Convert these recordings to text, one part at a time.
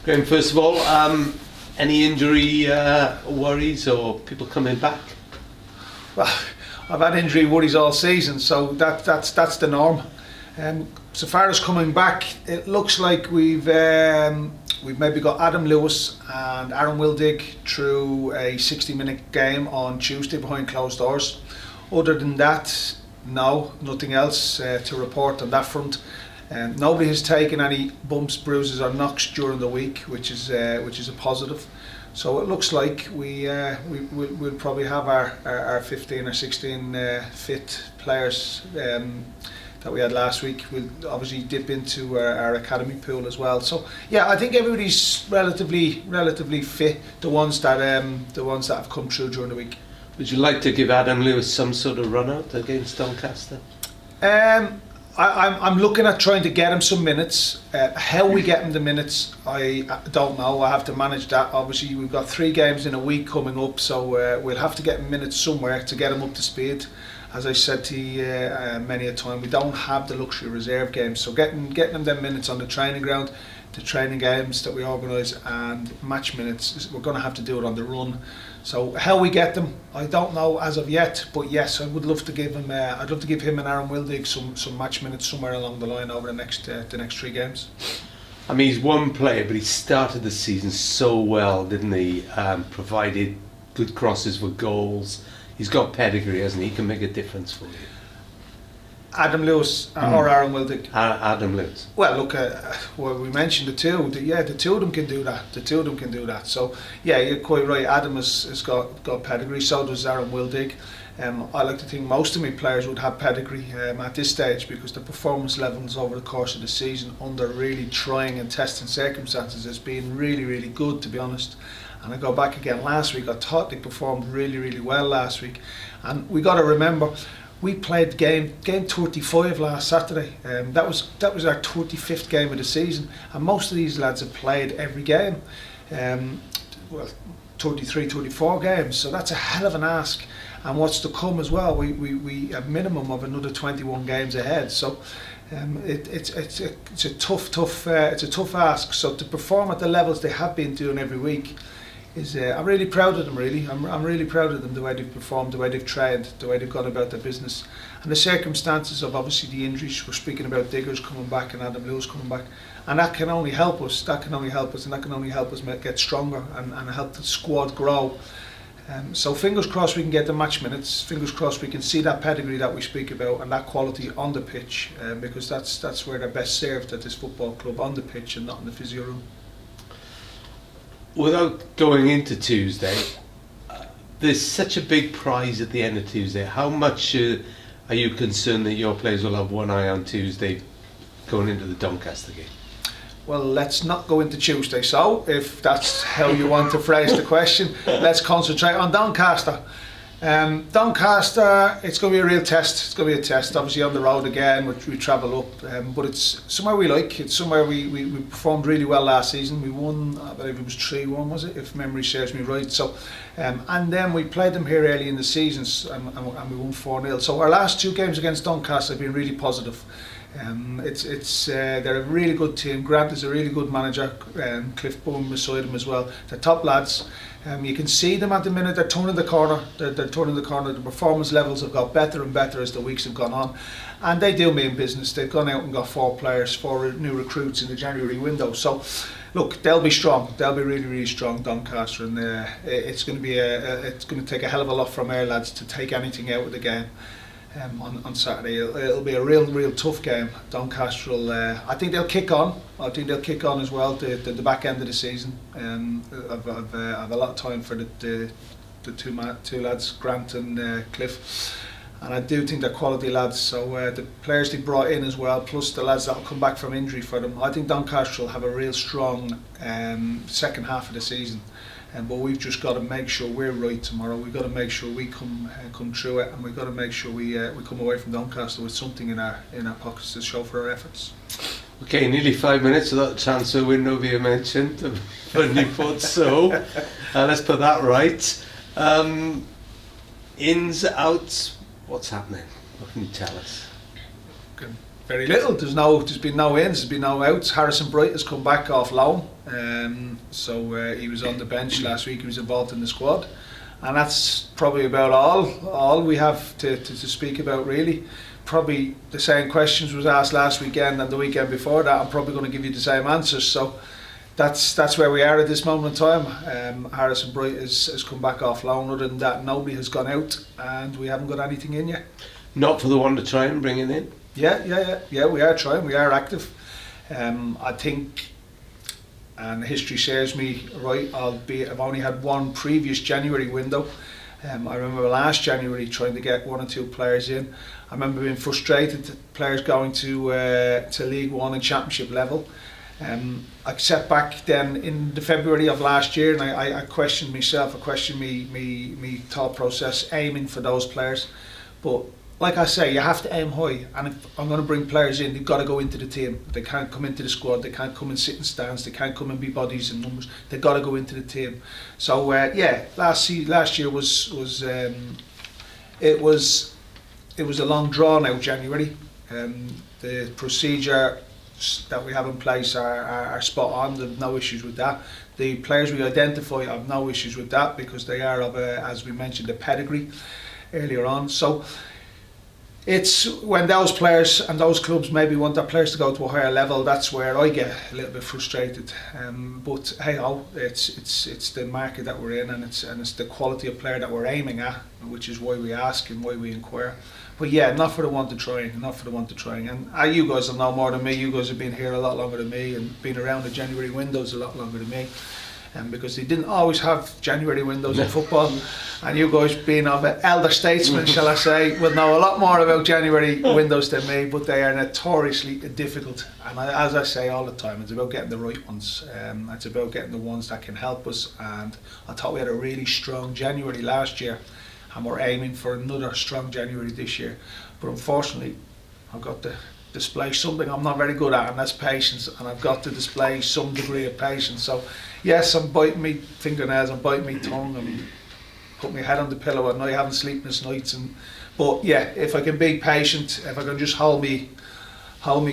Graham, first of all, any injury worries or people coming back? Well, I've had injury worries all season, so that's the norm. So far as coming back, it looks like we've maybe got Adam Lewis and Aaron Wildig through a 60-minute game on Tuesday behind closed doors. Other than that, no, nothing else to report on that front. Nobody has taken any bumps, bruises or knocks during the week, which is a positive. So it looks like we'll probably have our 15 or 16 fit players that we had last week. We'll obviously dip into our academy pool as well. So yeah, I think everybody's relatively fit. The ones that have come through during the week. Would you like to give Adam Lewis some sort of run out against Doncaster? I'm looking at trying to get him some minutes. How we get him the minutes, I don't know. I have to manage that. Obviously, we've got 3 games in a week coming up, so we'll have to get him minutes somewhere to get him up to speed. As I said to you many a time, we don't have the luxury of reserve games, so getting them them minutes on the training ground, the training games that we organise, and match minutes, we're going to have to do it on the run. So how we get them, I don't know as of yet, but yes, I would love to give him. I'd love to give him and Aaron Wildig some match minutes somewhere along the line over the next 3 games. I mean, he's one player, but he started the season so well, didn't he? Provided good crosses for goals. He's got pedigree, hasn't he? He can make a difference for you. Adam Lewis or Aaron Wildig? Adam Lewis. Well, look, well, we mentioned the two. The two of them can do that. So, yeah, you're quite right. Adam has got pedigree. So does Aaron Wildig. I like to think most of my players would have pedigree at this stage, because the performance levels over the course of the season under really trying and testing circumstances has been really, really good, to be honest. And I go back again last week, I thought they performed really, really well last week. And we got to remember, we played game 35 last Saturday. That was our 35th game of the season, and most of these lads have played every game. 33, 34 games, so that's a hell of an ask. And what's to come as well, we a minimum of another 21 games ahead. So it's a tough ask. So to perform at the levels they have been doing every week, I'm really proud of them. Really, I'm really proud of them, the way they've performed, the way they've trained, the way they've gone about their business, and the circumstances of obviously the injuries. We're speaking about Diggers coming back and Adam Lewis coming back, and that can only help us. And that can only help us get stronger and help the squad grow. So fingers crossed we can get the match minutes. Fingers crossed we can see that pedigree that we speak about and that quality on the pitch, because that's where they're best served at this football club, on the pitch and not in the physio room. Without going into Tuesday, there's such a big prize at the end of Tuesday. How much are you concerned that your players will have one eye on Tuesday going into the Doncaster game? Well, let's not go into Tuesday. So, if that's how you want to phrase the question, let's concentrate on Doncaster. Doncaster, it's going to be a real test. It's going to be a test, obviously on the road again, which we travel up, but it's somewhere we like. It's somewhere we performed really well last season. We won, I believe it was 3-1, was it, if memory serves me right. So, and then we played them here early in the season, and we won 4-0. So our last 2 games against Doncaster have been really positive. They're a really good team. Grant is a really good manager. Cliff Bowen beside him as well. They're top lads. You can see them at the minute. They're turning the corner. They're turning the corner. The performance levels have got better and better as the weeks have gone on, and they do mean business. They've gone out and got 4 new recruits in the January window. So, look, they'll be strong. They'll be really, really strong, Doncaster, and it's going to take a hell of a lot from our lads to take anything out of the game. On Saturday, it'll be a real tough game. Doncaster will, I think they'll kick on. I think they'll kick on as well. The back end of the season. I've a lot of time for the two lads, Grant and Cliff, and I do think they're quality lads. So the players they brought in as well, plus the lads that'll come back from injury for them. I think Doncaster will have a real strong second half of the season. But we've just got to make sure we're right tomorrow. We've got to make sure we come through it, and we've got to make sure we come away from Doncaster with something in our pockets to show for our efforts. Okay, nearly 5 minutes of that transfer window being mentioned for Newport. So let's put that right. Ins, outs, what's happening? What can you tell us? Very little. There's been no ins, there's been no outs. Harrison Bright has come back off loan, so he was on the bench last week. He was involved in the squad, and that's probably about all we have to speak about really. Probably the same questions was asked last weekend and the weekend before that. I'm probably going to give you the same answers. So that's where we are at this moment in time. Harrison Bright has come back off loan. Other than that, nobody has gone out, and we haven't got anything in yet. Not for the one to try and bring it in? Yeah, we are trying, we are active. I think, and history serves me right, albeit I've only had one previous January window. I remember last January trying to get 1 or 2 players in. I remember being frustrated at players going to League One and Championship level. I sat back then in the February of last year, and I questioned myself, I questioned me thought process, aiming for those players. But like I say, you have to aim high, and if I'm going to bring players in, they've got to go into the team. They can't come into the squad, they can't come and sit in stands, they can't come and be bodies and numbers. They've got to go into the team. So last year was a long drawn out January. The procedure that we have in place are spot on. There's no issues with that. The players we identify have no issues with that because they are of as we mentioned, a pedigree earlier on. So it's when those players and those clubs maybe want their players to go to a higher level, that's where I get a little bit frustrated. But hey ho, it's the market that we're in, and it's the quality of player that we're aiming at, which is why we ask and why we inquire. But yeah, not for the want of trying. And you guys will know more than me. You guys have been here a lot longer than me and been around the January windows a lot longer than me. Because they didn't always have January windows in football, and you guys being of an elder statesman, shall I say, will know a lot more about January windows than me, but they are notoriously difficult, and as I say all the time, it's about getting the right ones. It's about getting the ones that can help us, and I thought we had a really strong January last year, and we're aiming for another strong January this year, but unfortunately I've got to display something I'm not very good at, and that's patience, and I've got to display some degree of patience. So yes, I'm biting my fingernails, I'm biting my tongue, and put my head on the pillow at night, having sleepless nights. But yeah, if I can be patient, if I can just hold me,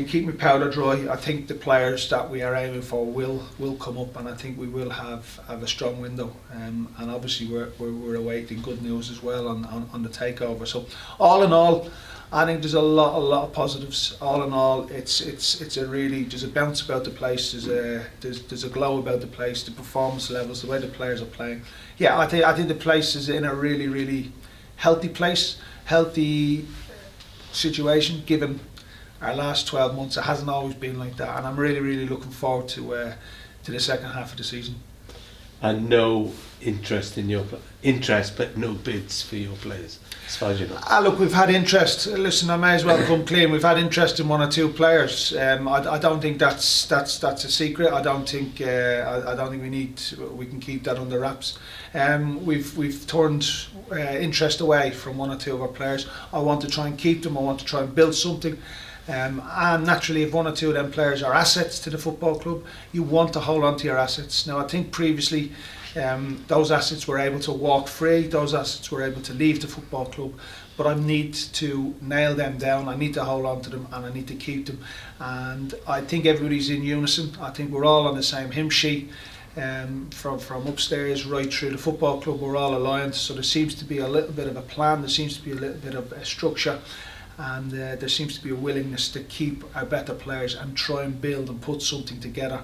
keep my powder dry, I think the players that we are aiming for will come up, and I think we will have a strong window. And obviously we're awaiting good news as well on the takeover. So all in all, I think there's a lot of positives. All in all, it's there's a bounce about the place. There's a glow about the place. The performance levels, the way the players are playing. Yeah, I think the place is in a really healthy place, healthy situation. Given our last 12 months, it hasn't always been like that, and I'm really looking forward to the second half of the season. And no interest in interest, but no bids for your players, as far as you know. Look, we've had interest. Listen, I may as well come clean. We've had interest in 1 or 2 players. I don't think that's a secret. I don't think we can keep that under wraps. We've turned interest away from 1 or 2 of our players. I want to try and keep them. I want to try and build something. And naturally, if 1 or 2 of them players are assets to the football club, you want to hold on to your assets. Now, I think previously those assets were able to walk free, those assets were able to leave the football club, but I need to nail them down, I need to hold on to them, and I need to keep them. And I think everybody's in unison. I think we're all on the same hymn sheet. From upstairs right through the football club, we're all aligned. So there seems to be a little bit of a plan, there seems to be a little bit of a structure, and there seems to be a willingness to keep our better players and try and build and put something together,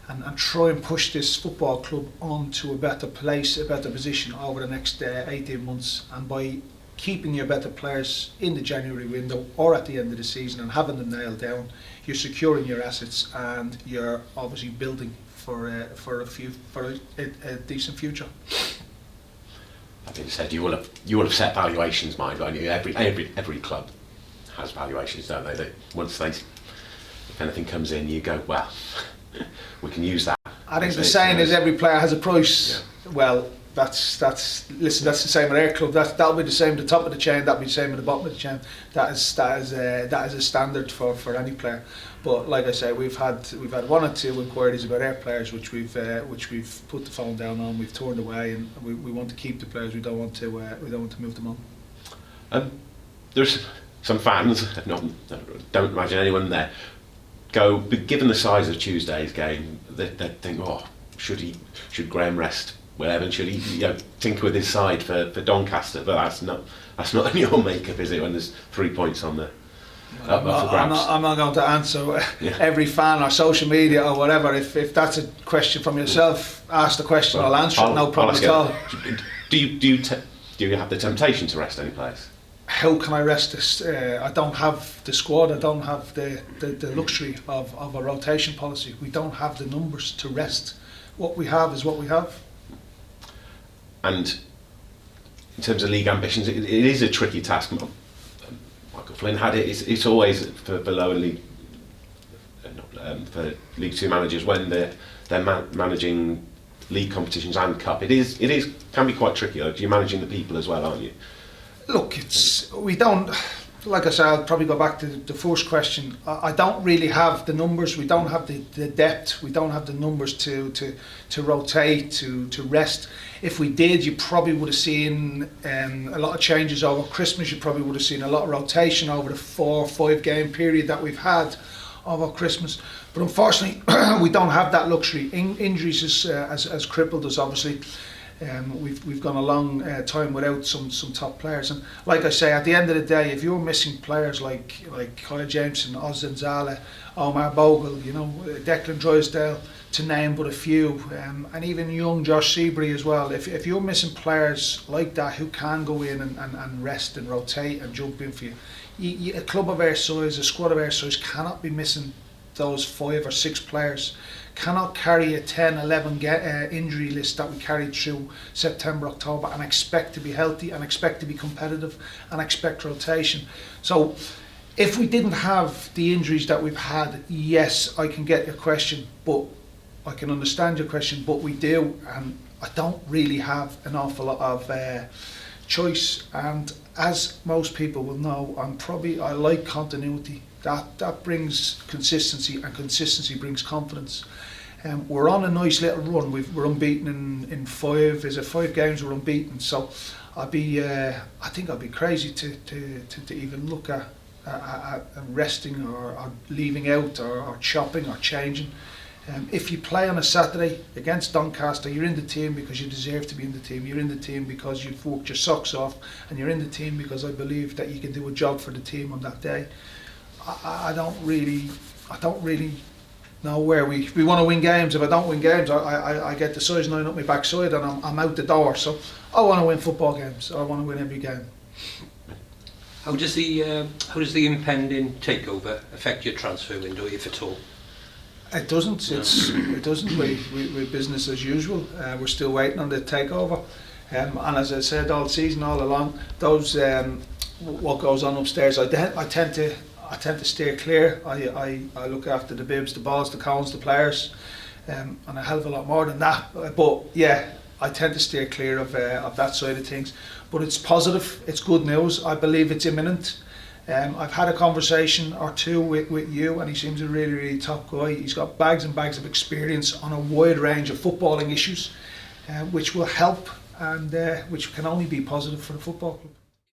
and try and push this football club onto a better place, a better position over the next 18 months. And by keeping your better players in the January window or at the end of the season and having them nailed down, you're securing your assets, and you're obviously building for a decent future. I think you said you will have set valuations, mind, won't you? Every club has valuations, don't they? That once if anything comes in, you go, well, we can use that. I think the saying is every player has a price. Yeah. Well, that's the same at our club. That'll be the same at the top of the chain. That'll be the same at the bottom of the chain. That is a standard for any player. But like I say, we've had 1 or 2 inquiries about our players, which we've put the phone down on. We've turned away, and we want to keep the players. We don't want to move them on. There's some fans, don't imagine anyone there, given the size of Tuesday's game, they'd think, oh, should Graham rest Will? Should he tinker with his side for Doncaster? But that's not in your makeup, is it, when there's 3 points on the up for grabs? I'm not going to answer every fan or social media or whatever. If that's a question from yourself, ask the question, I'll answer it, no problem at all. Do you have the temptation to rest any players? How can I rest this? I don't have the squad, I don't have the luxury of a rotation policy. We don't have the numbers to rest. What we have is what we have. And in terms of league ambitions, it is a tricky task. Michael Flynn had it. It's always for lower league, for League Two managers when they're managing league competitions and cup. It can be quite tricky. Like, you're managing the people as well, aren't you? Look, we don't. Like I said, I'll probably go back to the first question. I don't really have the numbers. We don't have the depth. We don't have the numbers to rotate, to rest. If we did, you probably would have seen a lot of changes over Christmas. You probably would have seen a lot of rotation over the 4 or 5 game period that we've had over Christmas. But unfortunately, we don't have that luxury. Injuries has crippled us, obviously. We've gone a long time without some top players, and like I say, at the end of the day, if you're missing players like Kyle Jameson, Ozden Zala, Omar Bogle, Declan Drysdale, to name but a few, and even young Josh Seabury as well, if you're missing players like that who can go in and rest and rotate and jump in for you, a club of our size, a squad of our size cannot be missing those 5 or 6 players, cannot carry a 10, 11 injury list that we carried through September, October, and expect to be healthy and expect to be competitive and expect rotation. So if we didn't have the injuries that we've had, yes, I can get your question, but I can understand your question, but we do, and I don't really have an awful lot of choice. And as most people will know, I like continuity. That brings consistency, and consistency brings confidence. We're on a nice little run. We're unbeaten in 5. Is it 5 games we're unbeaten? So I think I'd be crazy to even look at resting or leaving out or chopping or changing. If you play on a Saturday against Doncaster, you're in the team because you deserve to be in the team. You're in the team because you've worked your socks off, and you're in the team because I believe that you can do a job for the team on that day. I don't really know where we want to win games. If I don't win games, I get the size 9 up my backside and I'm out the door. So I want to win football games. I want to win every game. How does the impending takeover affect your transfer window, if at all? It doesn't. It doesn't. We're business as usual. We're still waiting on the takeover. And as I said all season, all along, those what goes on upstairs, I tend to steer clear. I look after the bibs, the balls, the cones, the players, and a hell of a lot more than that. But yeah, I tend to steer clear of that side of things. But it's positive. It's good news. I believe it's imminent. I've had a conversation or two with you, and he seems a really, really top guy. He's got bags and bags of experience on a wide range of footballing issues, which will help and which can only be positive for the football club.